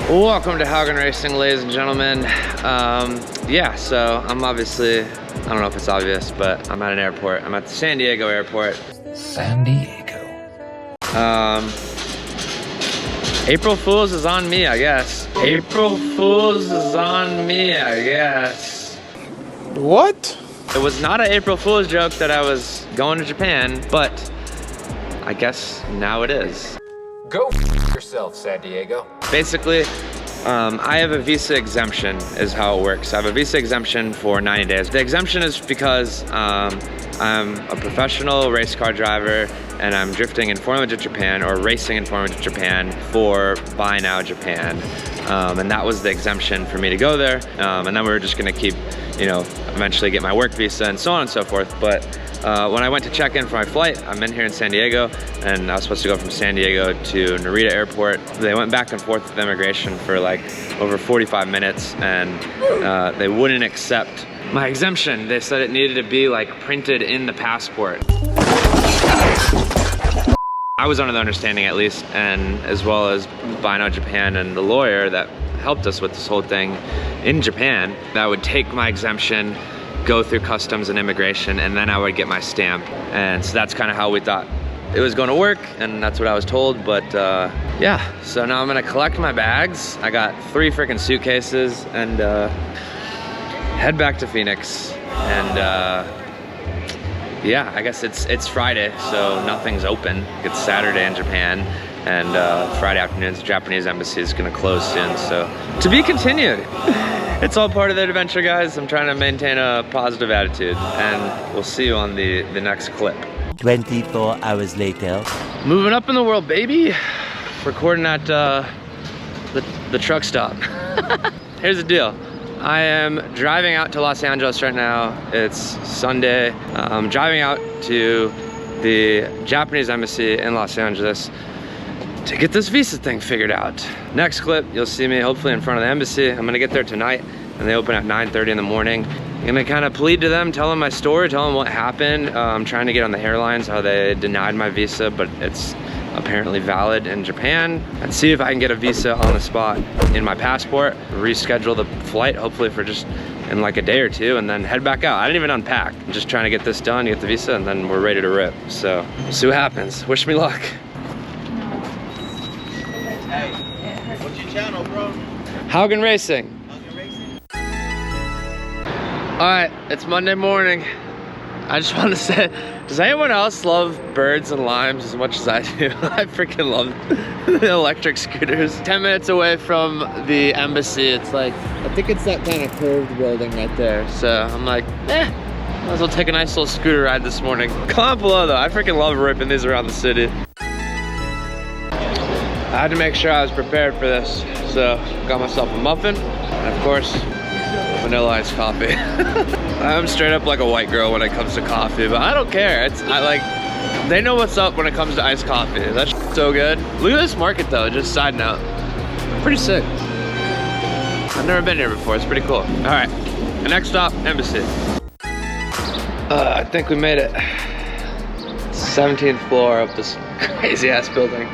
Welcome to Haugen Racing, ladies and gentlemen. Yeah, so I'm obviously, I don't know if it's obvious, but I'm at an airport. I'm at the San Diego airport. San Diego. April Fool's is on me, I guess. April Fool's is on me, I guess. What? It was not an April Fool's joke that I was going to Japan, but I guess now it is. Go f yourself, San Diego. Basically, I have a visa exemption is how it works. I have a visa exemption for 90 days. The exemption is because I'm a professional race car driver and I'm drifting in Formula Japan or racing in Formula Japan for Buy Now Japan. And that was the exemption for me to go there. And then we were just gonna keep, you know, eventually get my work visa and so on and so forth. But when I went to check in for my flight, I'm in here in San Diego, and I was supposed to go from San Diego to Narita Airport. They went back and forth with immigration for like over 45 minutes, and they wouldn't accept my exemption. They said it needed to be like printed in the passport. I was under the understanding, at least, and as well as Buy Now Japan and the lawyer that helped us with this whole thing in Japan, that I would take my exemption, go through customs and immigration, and then I would get my stamp. And so that's kind of how we thought it was going to work, and that's what I was told. But yeah, so now I'm gonna collect my bags. I got 3 freaking suitcases and head back to Phoenix. And yeah, I guess it's Friday, so nothing's open. It's Saturday in Japan, and Friday afternoons, the Japanese embassy is gonna close soon, so to be continued. It's all part of the adventure, guys. I'm trying to maintain a positive attitude, and we'll see you on the next clip. 24 hours later. Moving up in the world, baby. Recording at the truck stop. Here's the deal. I am driving out to Los Angeles right now. It's Sunday. I'm driving out to the Japanese embassy in Los Angeles to get this visa thing figured out. Next clip, you'll see me hopefully in front of the embassy. I'm gonna get there tonight, and they open at 9:30 in the morning. I'm gonna kind of plead to them, tell them my story, tell them what happened. I'm trying to get on the airlines, how they denied my visa, but it's apparently valid in Japan, and see if I can get a visa on the spot in my passport, reschedule the flight, hopefully for just in like a day or two, and then head back out. I didn't even unpack. I'm just trying to get this done, get the visa, and then we're ready to rip. So, we'll see what happens. Wish me luck. Hey, what's your channel, bro? Haugen Racing. Haugen Racing? All right, it's Monday morning. I just want to say, does anyone else love birds and limes as much as I do? I freaking love the electric scooters. 10 minutes away from the embassy. It's like, I think it's that kind of curved building right there. So I'm like, might as well take a nice little scooter ride this morning. Comment below though, I freaking love ripping these around the city. I had to make sure I was prepared for this. So got myself a muffin, and of course, vanilla iced coffee. I'm straight up like a white girl when it comes to coffee, but I don't care. They know what's up when it comes to iced coffee. That's so good. Look at this market though, just side note. Pretty sick. I've never been here before, it's pretty cool. All right, the next stop, embassy. I think we made it. 17th floor of this crazy ass building.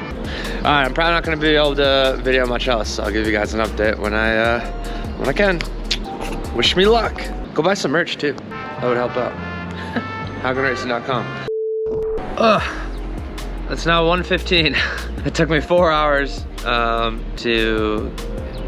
All right, I'm probably not gonna be able to video much else, so I'll give you guys an update when I can. Wish me luck. Go buy some merch too. That would help out. HaugenRacing.com. It's now 1:15. It took me 4 hours to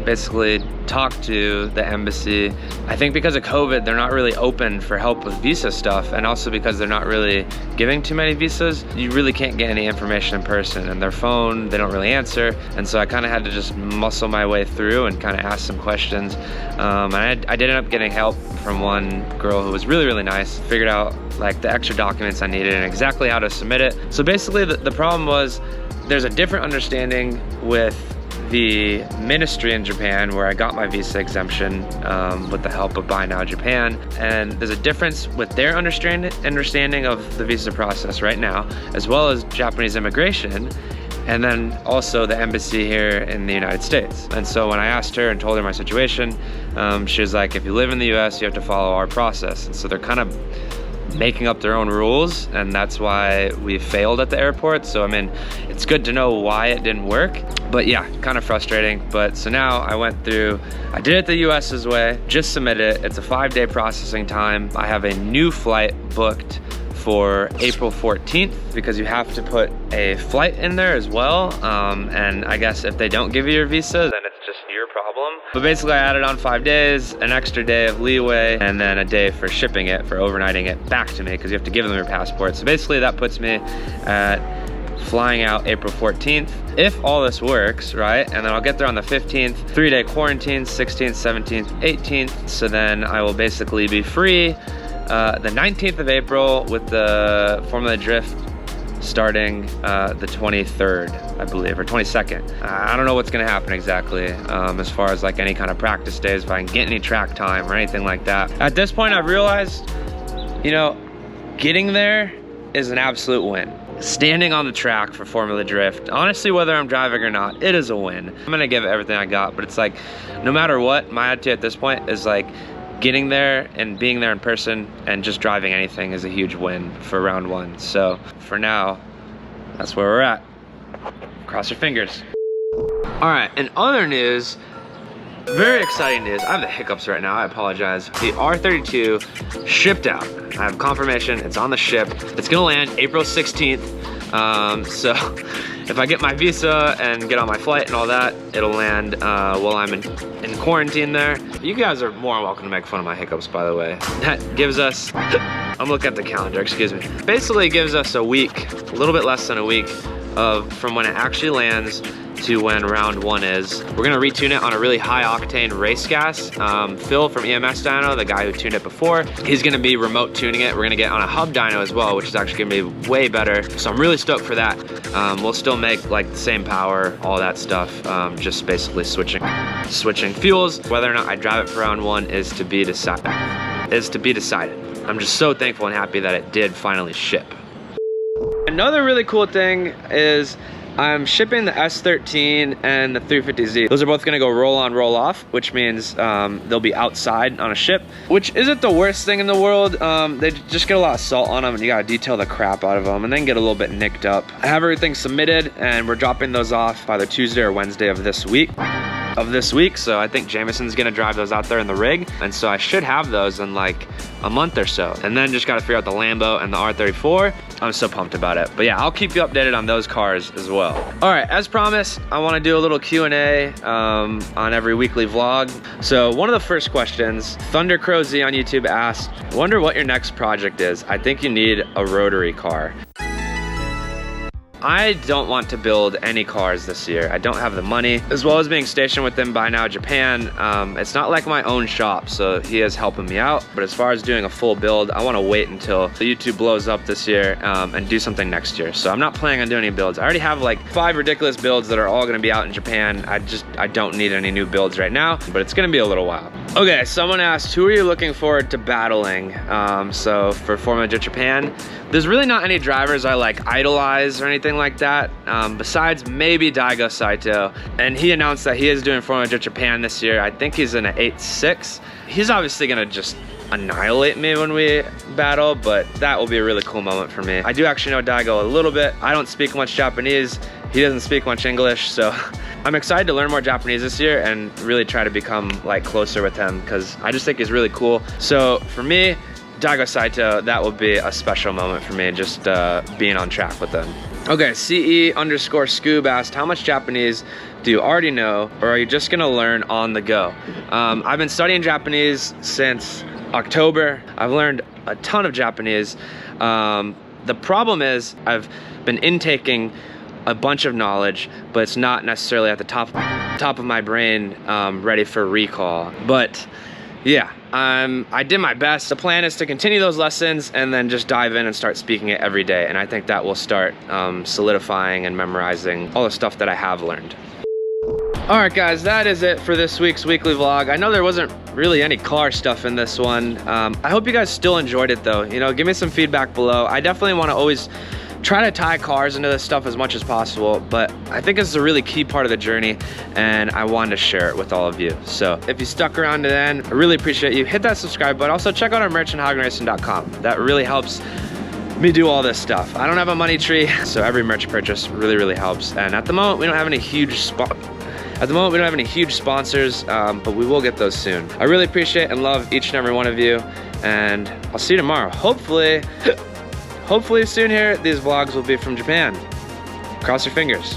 basically talk to the embassy. I think because of COVID, they're not really open for help with visa stuff, and also because they're not really giving too many visas, you really can't get any information in person, and their phone, they don't really answer. And so I kind of had to just muscle my way through and kind of ask some questions. And I did end up getting help from one girl who was really, really nice, figured out like the extra documents I needed and exactly how to submit it. So basically the problem was there's a different understanding with the ministry in Japan where I got my visa exemption with the help of Buy Now Japan, and there's a difference with their understanding of the visa process right now, as well as Japanese immigration, and then also the embassy here in the United States. And so when I asked her and told her my situation, she was like, if you live in the US, you have to follow our process. And so they're kind of making up their own rules, and that's why we failed at the airport. So I mean, it's good to know why it didn't work, but yeah, kind of frustrating. But so now I did it the US's way, just submitted it. It's a 5-day processing time. I have a new flight booked for April 14th because you have to put a flight in there as well. And I guess if they don't give you your visa, then it's just your problem. But basically I added on 5 days, an extra day of leeway, and then a day for shipping it, for overnighting it back to me, because you have to give them your passport. So basically that puts me at flying out April 14th. If all this works, right? And then I'll get there on the 15th, 3-day quarantine, 16th, 17th, 18th. So then I will basically be free the 19th of April with the Formula Drift starting the 23rd, I believe, or 22nd. I don't know what's gonna happen exactly as far as like any kind of practice days, if I can get any track time or anything like that. At this point, I've realized, you know, getting there is an absolute win. Standing on the track for Formula Drift, honestly, whether I'm driving or not, it is a win. I'm gonna give it everything I got, but it's like, no matter what, my attitude at this point is like, getting there and being there in person and just driving anything is a huge win for round 1. So for now, that's where we're at. Cross your fingers. All right, in other news, very exciting news. I have the hiccups right now, I apologize. The R32 shipped out. I have confirmation, it's on the ship. It's gonna land April 16th. So if I get my visa and get on my flight and all that, it'll land while I'm in quarantine there. You guys are more than welcome to make fun of my hiccups, by the way. That gives us, I'm looking at the calendar, excuse me. Basically gives us a week, a little bit less than a week from when it actually lands to when round 1 is. We're gonna retune it on a really high octane race gas. Phil from EMS Dyno, the guy who tuned it before, he's gonna be remote tuning it. We're gonna get on a hub dyno as well, which is actually gonna be way better. So I'm really stoked for that. We'll still make like the same power, all that stuff, just basically switching fuels. Whether or not I drive it for round 1 is to be decided. I'm just so thankful and happy that it did finally ship. Another really cool thing is I'm shipping the S13 and the 350Z. Those are both gonna go roll on, roll off, which means they'll be outside on a ship, which isn't the worst thing in the world. They just get a lot of salt on them and you gotta detail the crap out of them and then get a little bit nicked up. I have everything submitted and we're dropping those off either Tuesday or Wednesday of this week. So I think Jameson's gonna drive those out there in the rig, and so I should have those in like a month or so. And then just gotta figure out the Lambo and the R34. I'm so pumped about it. But yeah, I'll keep you updated on those cars as well. All right, as promised, I wanna do a little Q&A on every weekly vlog. So one of the first questions, Thunder Crow Z on YouTube asked, wonder what your next project is. I think you need a rotary car. I don't want to build any cars this year. I don't have the money. As well as being stationed with them by now Japan, it's not like my own shop, so he is helping me out. But as far as doing a full build, I want to wait until the YouTube blows up this year and do something next year. So I'm not planning on doing any builds. I already have like 5 ridiculous builds that are all gonna be out in Japan. I don't need any new builds right now, but it's gonna be a little while. Okay, someone asked, who are you looking forward to battling? So for Formula Japan, there's really not any drivers I like idolize or anything like that, besides maybe Daigo Saito. And he announced that he is doing Formula Japan this year. I think he's in an 8.6. He's obviously gonna just annihilate me when we battle, but that will be a really cool moment for me. I do actually know Daigo a little bit. I don't speak much Japanese. He doesn't speak much English, so I'm excited to learn more Japanese this year and really try to become like closer with him, because I just think he's really cool. So for me, Daigo Saito, that will be a special moment for me, just being on track with them. Okay, CE_Scoob asked, how much Japanese do you already know, or are you just gonna learn on the go? I've been studying Japanese since October. I've learned a ton of Japanese. The problem is I've been intaking a bunch of knowledge, but it's not necessarily at the top of my brain ready for recall. But yeah, I did my best. The plan is to continue those lessons and then just dive in and start speaking it every day. And I think that will start solidifying and memorizing all the stuff that I have learned. All right, guys, that is it for this week's weekly vlog. I know there wasn't really any car stuff in this one. I hope you guys still enjoyed it though. You know, give me some feedback below. I definitely want to always try to tie cars into this stuff as much as possible, but I think it's a really key part of the journey, and I wanted to share it with all of you. So if you stuck around to the end, I really appreciate you. Hit that subscribe button. Also check out our merch on HaugenRacing.com. That really helps me do all this stuff. I don't have a money tree, so every merch purchase really helps. And at the moment, we don't have any huge sponsors, but we will get those soon. I really appreciate and love each and every one of you, and I'll see you tomorrow. Hopefully soon here, these vlogs will be from Japan. Cross your fingers.